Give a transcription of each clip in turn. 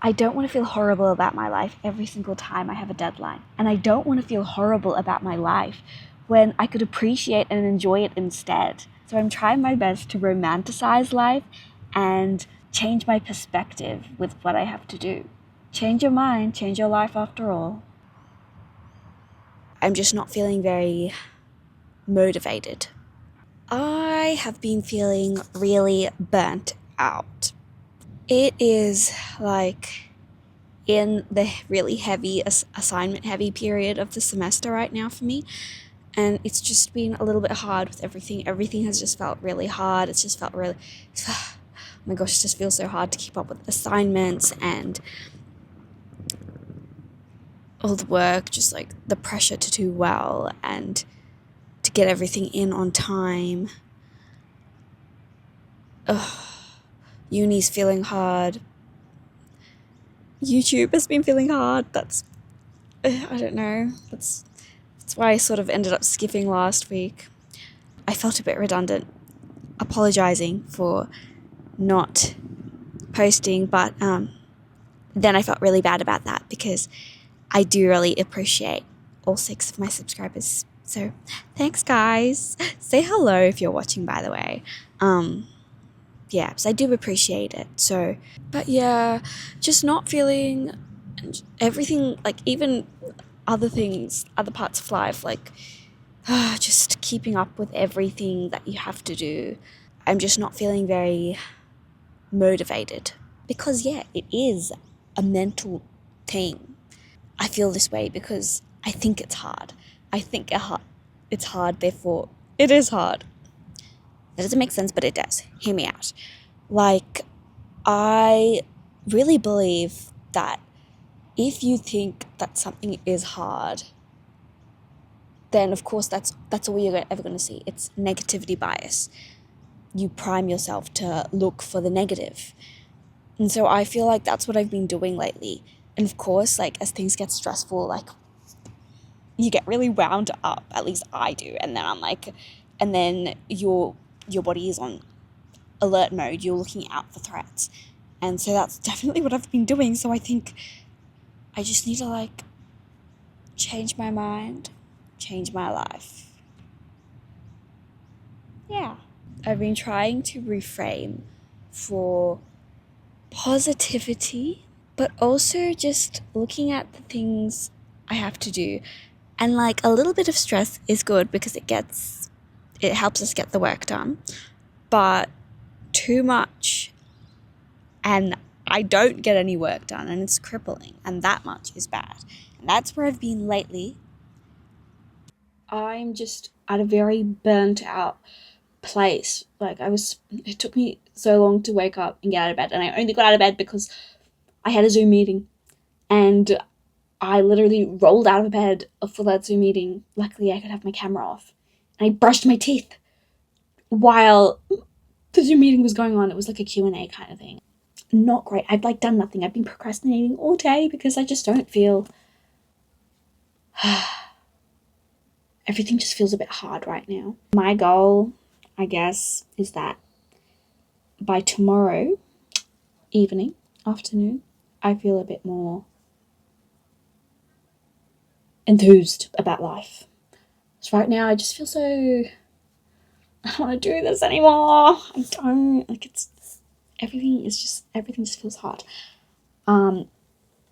I don't want to feel horrible about my life every single time I have a deadline. And I don't want to feel horrible about my life when I could appreciate and enjoy it instead. So I'm trying my best to romanticize life and change my perspective with what I have to do. Change your mind, change your life after all. I'm just not feeling very motivated. I have been feeling really burnt out. It is like in the really heavy assignment heavy period of the semester right now for me, and it's just been a little bit hard with everything has just felt really hard. It's just felt really oh my gosh, it just feels so hard to keep up with assignments and all the work, just like the pressure to do well and to get everything in on time. Uni's feeling hard. YouTube has been feeling hard. I don't know. That's why I sort of ended up skipping last week. I felt a bit redundant, apologizing for not posting, but then I felt really bad about that because I do really appreciate all 6 of my subscribers. So thanks, guys. Say hello if you're watching, by the way. Yeah, so I do appreciate it. So, but yeah, just not feeling everything, like even other things, other parts of life, like just keeping up with everything that you have to do. I'm just not feeling very motivated because, yeah, it is a mental thing. I feel this way because I think it's hard. I think it's hard, therefore it is hard. That doesn't make sense, but it does. Hear me out. Like, I really believe that if you think that something is hard, then of course that's all you're ever going to see. It's negativity bias. You prime yourself to look for the negative. And so I feel like that's what I've been doing lately. And of course, like, as things get stressful, like, you get really wound up. At least I do. And then your body is on alert mode. You're looking out for threats. And so that's definitely what I've been doing. So I think I just need to, like, change my mind, change my life. Yeah. I've been trying to reframe for positivity, but also just looking at the things I have to do. And, like, a little bit of stress is good because it helps us get the work done. But too much and I don't get any work done and it's crippling, and that much is bad. And that's where I've been lately. I'm just at a very burnt out place. Like, it took me so long to wake up and get out of bed, and I only got out of bed because I had a Zoom meeting, and I literally rolled out of bed for that Zoom meeting. Luckily, I could have my camera off, and I brushed my teeth while the Zoom meeting was going on. It was like a Q&A kind of thing. Not great. I've like done nothing. I've been procrastinating all day because I just don't feel everything just feels a bit hard right now. My goal, I guess, is that by tomorrow afternoon, I feel a bit more enthused about life. So right now I just feel so, I don't want to do this anymore. I don't, like, everything just feels hard.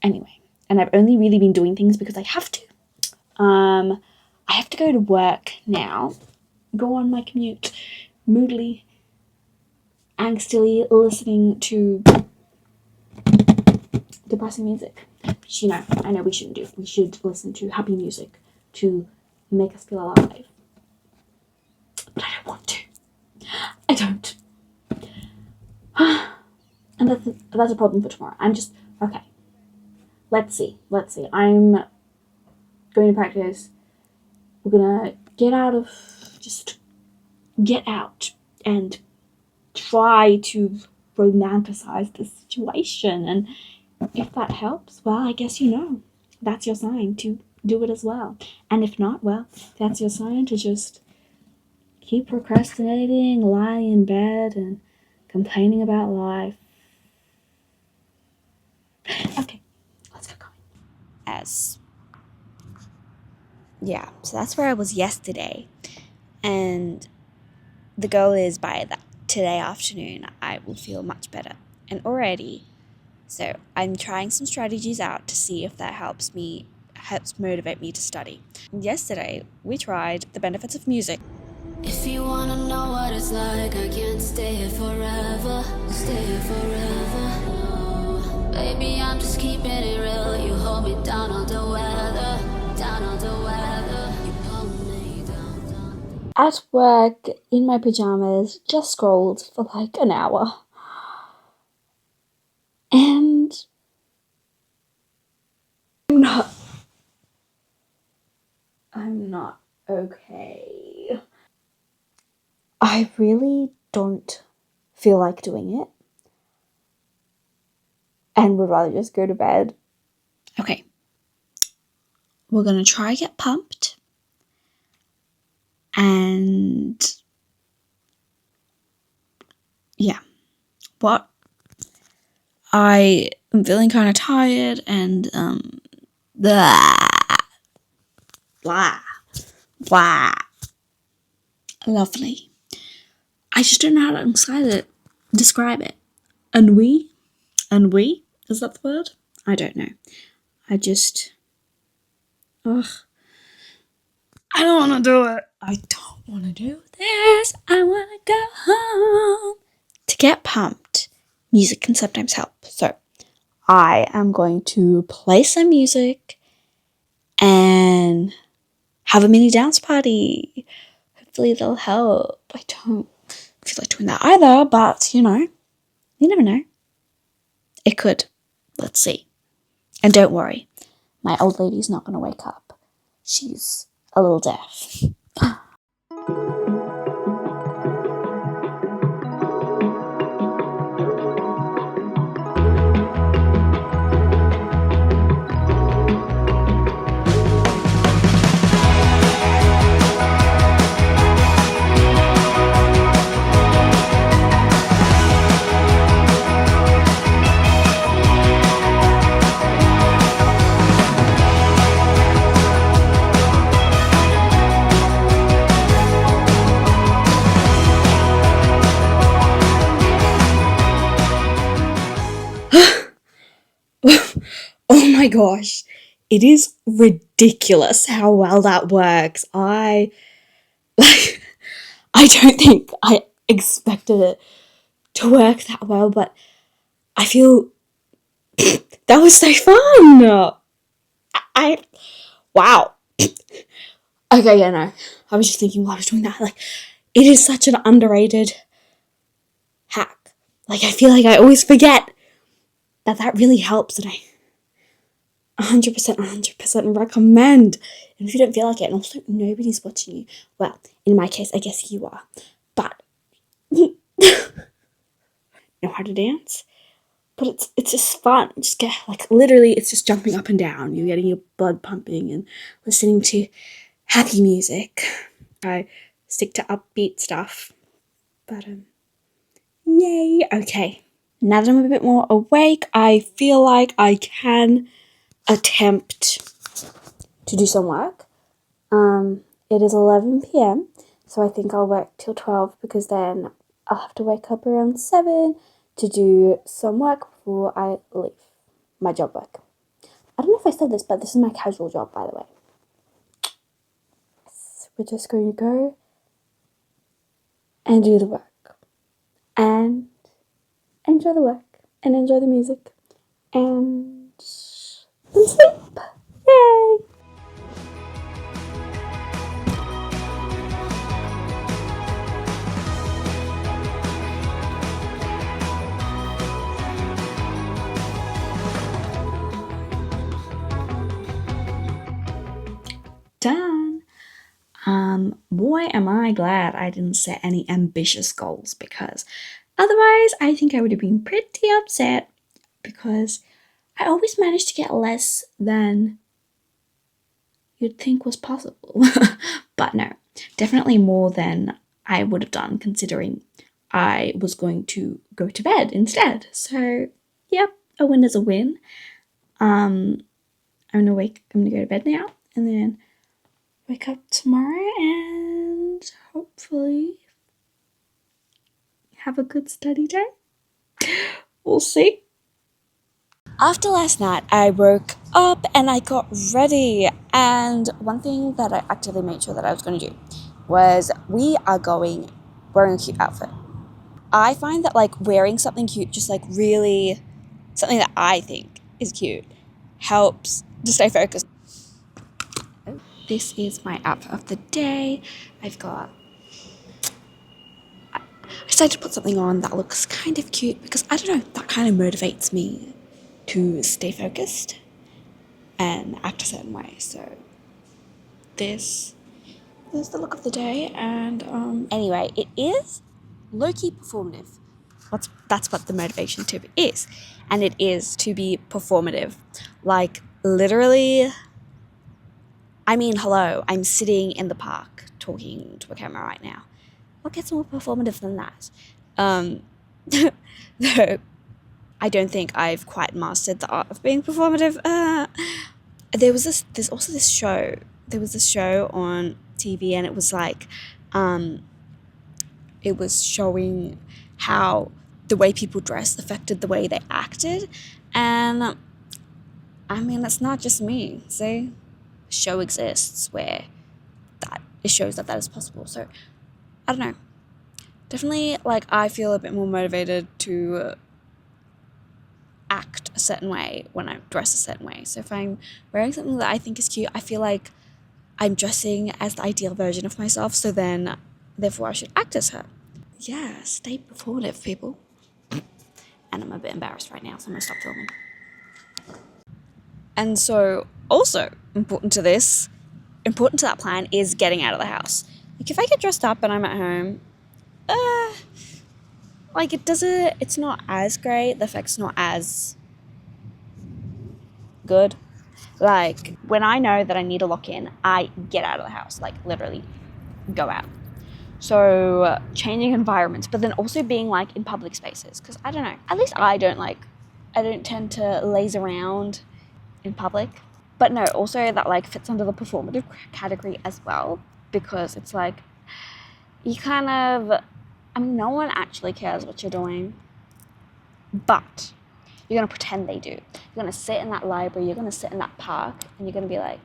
Anyway, and I've only really been doing things because I have to. I have to go to work now, go on my commute, moodily, angstily listening to depressing music. Which, I know we shouldn't do. We should listen to happy music to make us feel alive. But I don't want to. I don't. And that's a problem for tomorrow. I'm just, okay. Let's see. I'm going to practice. We're gonna get out and try to romanticize the situation. And if that helps, well, I guess that's your sign to do it as well. And if not, well, that's your sign to just keep procrastinating, lying in bed, and complaining about life. as, yeah, so that's where I was yesterday. And the goal is by today afternoon, I will feel much better. And already, so I'm trying some strategies out to see if that helps motivate me to study. Yesterday, we tried the benefits of music. If you wanna know what it's like, I can't stay here forever, stay here forever. No. Baby, I'm just keeping it real. You hold me down on the weather, down on the weather. You hold me down. At work, in my pajamas, just scrolled for like an hour. And I'm not okay. I really don't feel like doing it and would rather just go to bed. Okay. We're going to try get pumped. And yeah. What? I am feeling kind of tired and blah. Lovely. I just don't know how to describe it. Ennui? Is that the word? I don't know. I just... Ugh. I don't want to do it. I don't want to do this. I want to go home. To get pumped, music can sometimes help. So I am going to play some music and have a mini dance party. Hopefully they'll help. I don't feel like doing that either, but you never know. It could. Let's see. And don't worry, my old lady's not going to wake up. She's a little deaf. Oh my gosh, it is ridiculous how well that works. I don't think I expected it to work that well, but I feel that was so fun. Wow. Okay, yeah, no. I was just thinking while I was doing that, like, it is such an underrated hack. Like, I feel like I always forget that really helps, and I 100% recommend. And if you don't feel like it, and also nobody's watching you, well, in my case, I guess you are, but know how to dance. But it's just fun. Just get, like, literally, it's just jumping up and down. You're getting your blood pumping and listening to happy music. I stick to upbeat stuff. But, yay. Okay. Now that I'm a bit more awake, I feel like I can attempt to do some work. It is 11 p.m, so I think I'll work till 12 because then I'll have to wake up around 7 to do some work before I leave my job work. I don't know if I said this, but this is my casual job, by the way. So we're just going to go and do the work and enjoy the work and enjoy the music and sleep. Yay! Done. Boy, am I glad I didn't set any ambitious goals, because otherwise I think I would have been pretty upset, because I always managed to get less than you'd think was possible. But no, definitely more than I would have done, considering I was going to go to bed instead. So, yep, a win is a win. I'm I'm gonna go to bed now and then wake up tomorrow and hopefully have a good study day. We'll see. After last night, I woke up and I got ready. And one thing that I actively made sure that I was going to do was we are going wearing a cute outfit. I find that like wearing something cute, just like really something that I think is cute, helps to stay focused. This is my outfit of the day. I decided to put something on that looks kind of cute because I don't know, that kind of motivates me to stay focused and act a certain way. So this is the look of the day, and anyway, it is low-key performative. That's what the motivation tip is, and it is to be performative. Like literally, I mean, hello, I'm sitting in the park talking to a camera right now. What gets more performative than that? Though I don't think I've quite mastered the art of being performative. There's also this show. There was this show on TV, and it was like, it was showing how the way people dressed affected the way they acted. And I mean, it's not just me. See, a show exists where that it shows that is possible. So I don't know. Definitely, like, I feel a bit more motivated to act a certain way when I dress a certain way. So if I'm wearing something that I think is cute, I feel like I'm dressing as the ideal version of myself. So then, therefore, I should act as her. Yeah, stay performative, people. And I'm a bit embarrassed right now, so I'm gonna stop filming. And so, also important to that plan is getting out of the house. Like, if I get dressed up and I'm at home, like, it's not as great. The effect's not as good. Like, when I know that I need to lock in, I get out of the house, like, literally go out. So, changing environments, but then also being, like, in public spaces, because I don't know, at least I don't tend to laze around in public. But no, also that, like, fits under the performative category as well, because it's like, you kind of, I mean, no one actually cares what you're doing, but you're going to pretend they do. You're going to sit in that library, you're going to sit in that park, and you're going to be like,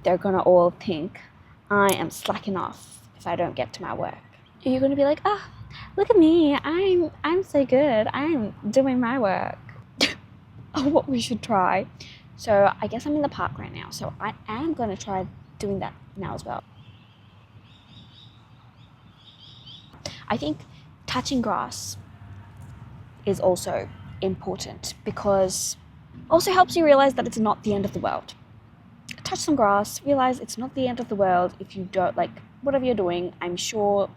they're going to all think I am slacking off if I don't get to my work. You're going to be like, oh, look at me, I'm so good, I'm doing my work. Oh, what we should try. So I guess I'm in the park right now, so I am going to try doing that now as well. I think touching grass is also important because it also helps you realize that it's not the end of the world. Touch some grass, realize it's not the end of the world if you don't, like, whatever you're doing. I'm sure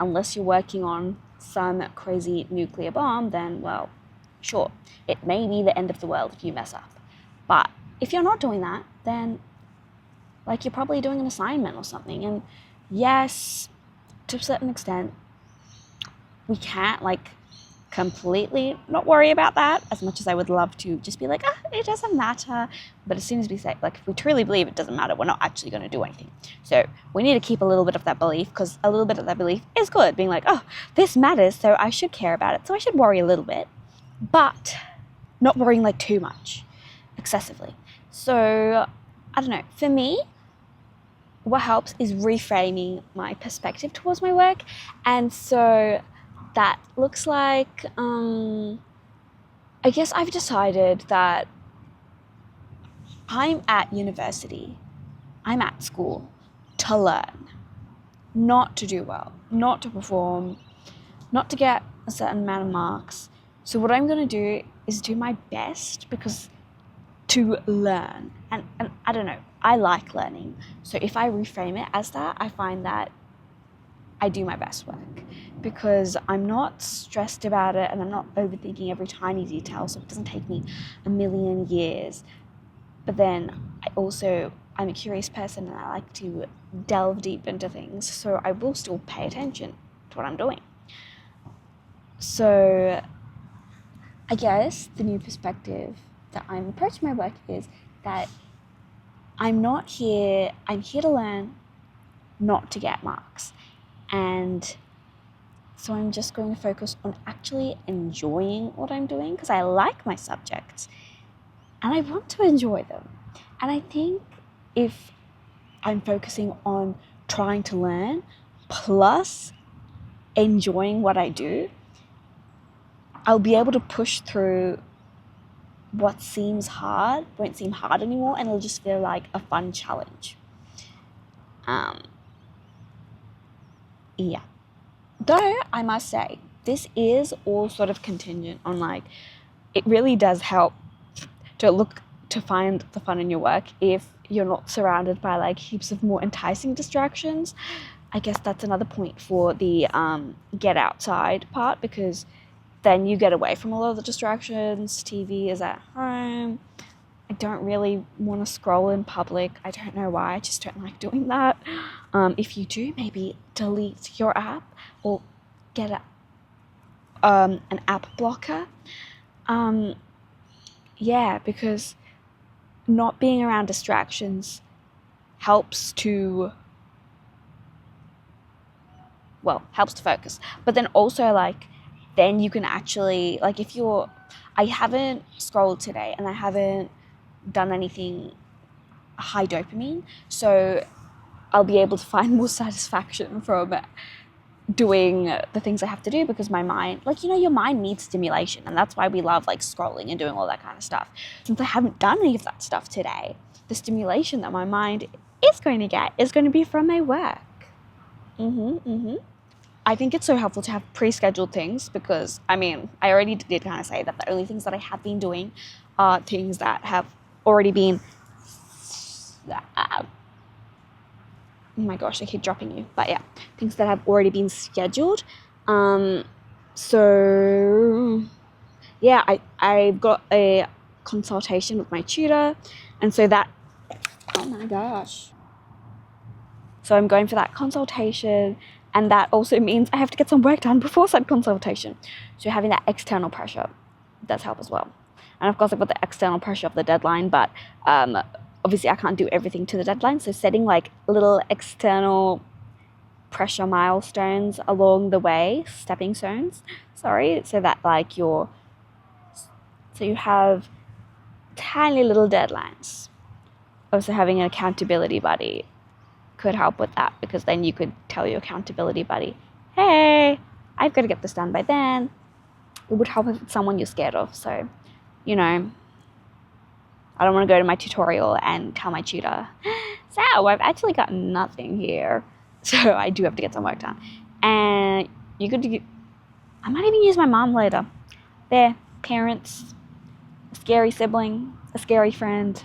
unless you're working on some crazy nuclear bomb, then, well, sure, it may be the end of the world if you mess up. But if you're not doing that, then, like, you're probably doing an assignment or something. And yes, to a certain extent, we can't, like, completely not worry about that, as much as I would love to just be like, it doesn't matter. But as soon as we say, like, if we truly believe it doesn't matter, we're not actually going to do anything. So we need to keep a little bit of that belief, because a little bit of that belief is good. Being like, oh, this matters, so I should care about it. So I should worry a little bit, but not worrying, like, too much, excessively. So I don't know. For me, what helps is reframing my perspective towards my work. And so that looks like, I guess I've decided that I'm at university, I'm at school to learn, not to do well, not to perform, not to get a certain amount of marks. So what I'm going to do is do my best to learn. And I don't know, I like learning. So if I reframe it as that, I find that I do my best work because I'm not stressed about it and I'm not overthinking every tiny detail, so it doesn't take me a million years. But then I'm a curious person and I like to delve deep into things, so I will still pay attention to what I'm doing. So I guess the new perspective that I'm approaching my work is that I'm here to learn, not to get marks. And so I'm just going to focus on actually enjoying what I'm doing, because I like my subjects and I want to enjoy them. And I think if I'm focusing on trying to learn plus enjoying what I do, I'll be able to push through what seems hard, won't seem hard anymore, and it'll just feel like a fun challenge. Yeah. Though I must say, this is all sort of contingent on, like, it really does help to find the fun in your work if you're not surrounded by like heaps of more enticing distractions. I guess that's another point for the get outside part, because then you get away from a lot of the distractions. TV is at home. I don't really want to scroll in public. I don't know why. I just don't like doing that. If you do, maybe delete your app or get an app blocker. Yeah, because not being around distractions helps to focus. But then also, like, then you can actually, like, I haven't scrolled today and I haven't done anything high dopamine, so I'll be able to find more satisfaction from doing the things I have to do, because my mind, like, your mind needs stimulation, and that's why we love like scrolling and doing all that kind of stuff. Since I haven't done any of that stuff today, the stimulation that my mind is going to get is going to be from my work. I think it's so helpful to have pre-scheduled things, because I already did kind of say that the only things that I have been doing are things that have already been oh my gosh, I keep dropping you. But yeah, things that have already been scheduled. So yeah, I've got a consultation with my tutor, and so that, oh my gosh. So I'm going for that consultation, and that also means I have to get some work done before said consultation. So having that external pressure does help as well. And of course I've got the external pressure of the deadline, but obviously I can't do everything to the deadline, so setting like little external pressure milestones along the way, stepping stones, so that like you have tiny little deadlines. Also having an accountability buddy could help with that, because then you could tell your accountability buddy, hey, I've got to get this done by then. It would help if it's someone you're scared of. So, I don't want to go to my tutorial and tell my tutor, so I've actually got nothing here. So I do have to get some work done. And I might even use my mom later. They're parents, a scary sibling, a scary friend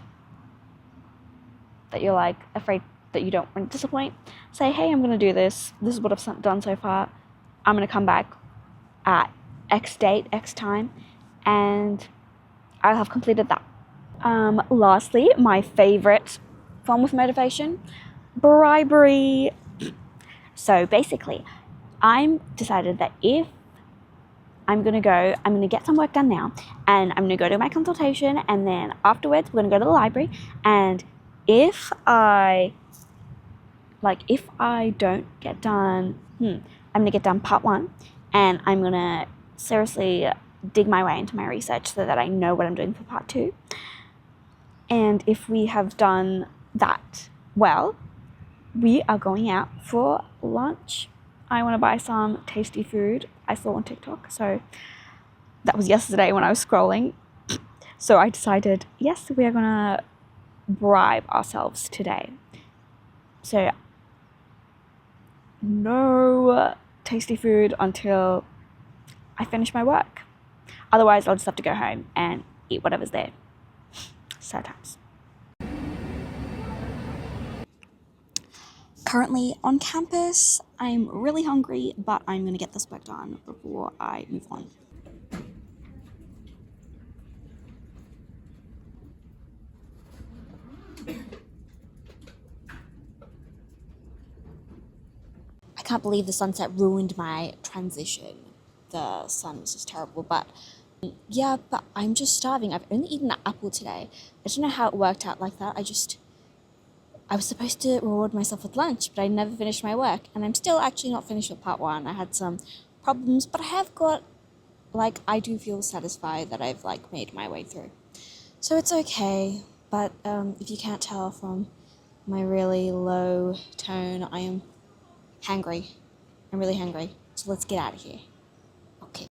that you're like afraid that you don't want to disappoint. Say, hey, I'm going to do this. This is what I've done so far. I'm going to come back at X date, X time, and I'll have completed that. Lastly, my favorite form of motivation, bribery. So basically, I'm decided that if I'm going to get some work done now, and I'm going to go to my consultation, and then afterwards we're going to go to the library, and if I don't get done, I'm going to get done part 1, and I'm going to seriously dig my way into my research so that I know what I'm doing for part 2. And if we have done that well, we are going out for lunch. I want to buy some tasty food I saw on TikTok. So that was yesterday when I was scrolling. So I decided, yes, we are going to bribe ourselves today. So no tasty food until I finish my work. Otherwise, I'll just have to go home and eat whatever's there. Sad times. Currently on campus, I'm really hungry, but I'm going to get this work done before I move on. I can't believe the sunset ruined my transition. The sun was just terrible, but Yeah, but I'm just starving. I've only eaten an apple today. I don't know how it worked out like that. I was supposed to reward myself with lunch, but I never finished my work. And I'm still actually not finished with part one. I had some problems, but I have got, like, I do feel satisfied that I've, like, made my way through. So it's okay. But if you can't tell from my really low tone, I am hangry. I'm really hungry. So let's get out of here. Okay.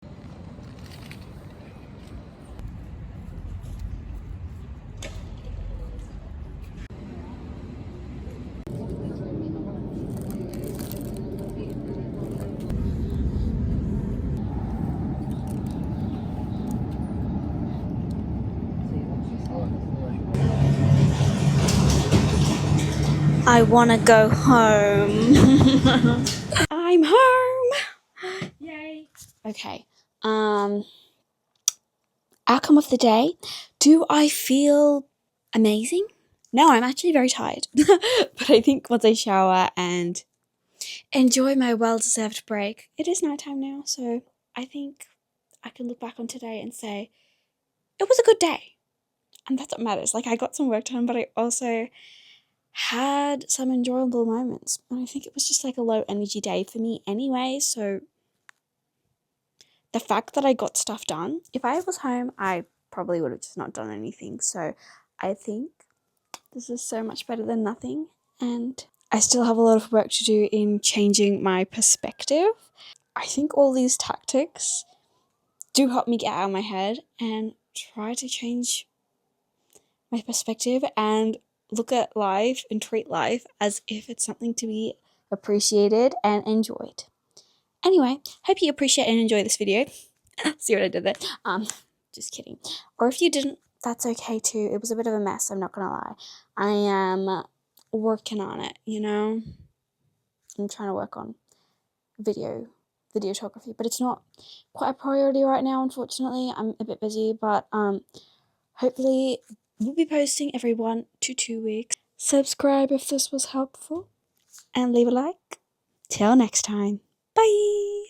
I wanna go home. I'm home. Yay. Okay. Outcome of the day. Do I feel amazing? No, I'm actually very tired. But I think once I shower and enjoy my well-deserved break, it is nighttime now, so I think I can look back on today and say it was a good day. And that's what matters. Like, I got some work done, but I also had some enjoyable moments. And I think it was just like a low energy day for me anyway. So the fact that I got stuff done, if I was home, I probably would have just not done anything. So I think this is so much better than nothing. And I still have a lot of work to do in changing my perspective. I think all these tactics do help me get out of my head and try to change my perspective and look at life and treat life as if it's something to be appreciated and enjoyed. Anyway, hope you appreciate and enjoy this video. See what I did there? Just kidding. Or if you didn't, that's okay too. It was a bit of a mess, I'm not gonna lie. I am working on it, you know? I'm trying to work on videography, but it's not quite a priority right now, unfortunately. I'm a bit busy, but hopefully we'll be posting every 1 to 2 weeks. Subscribe if this was helpful and leave a like. Till next time. Bye.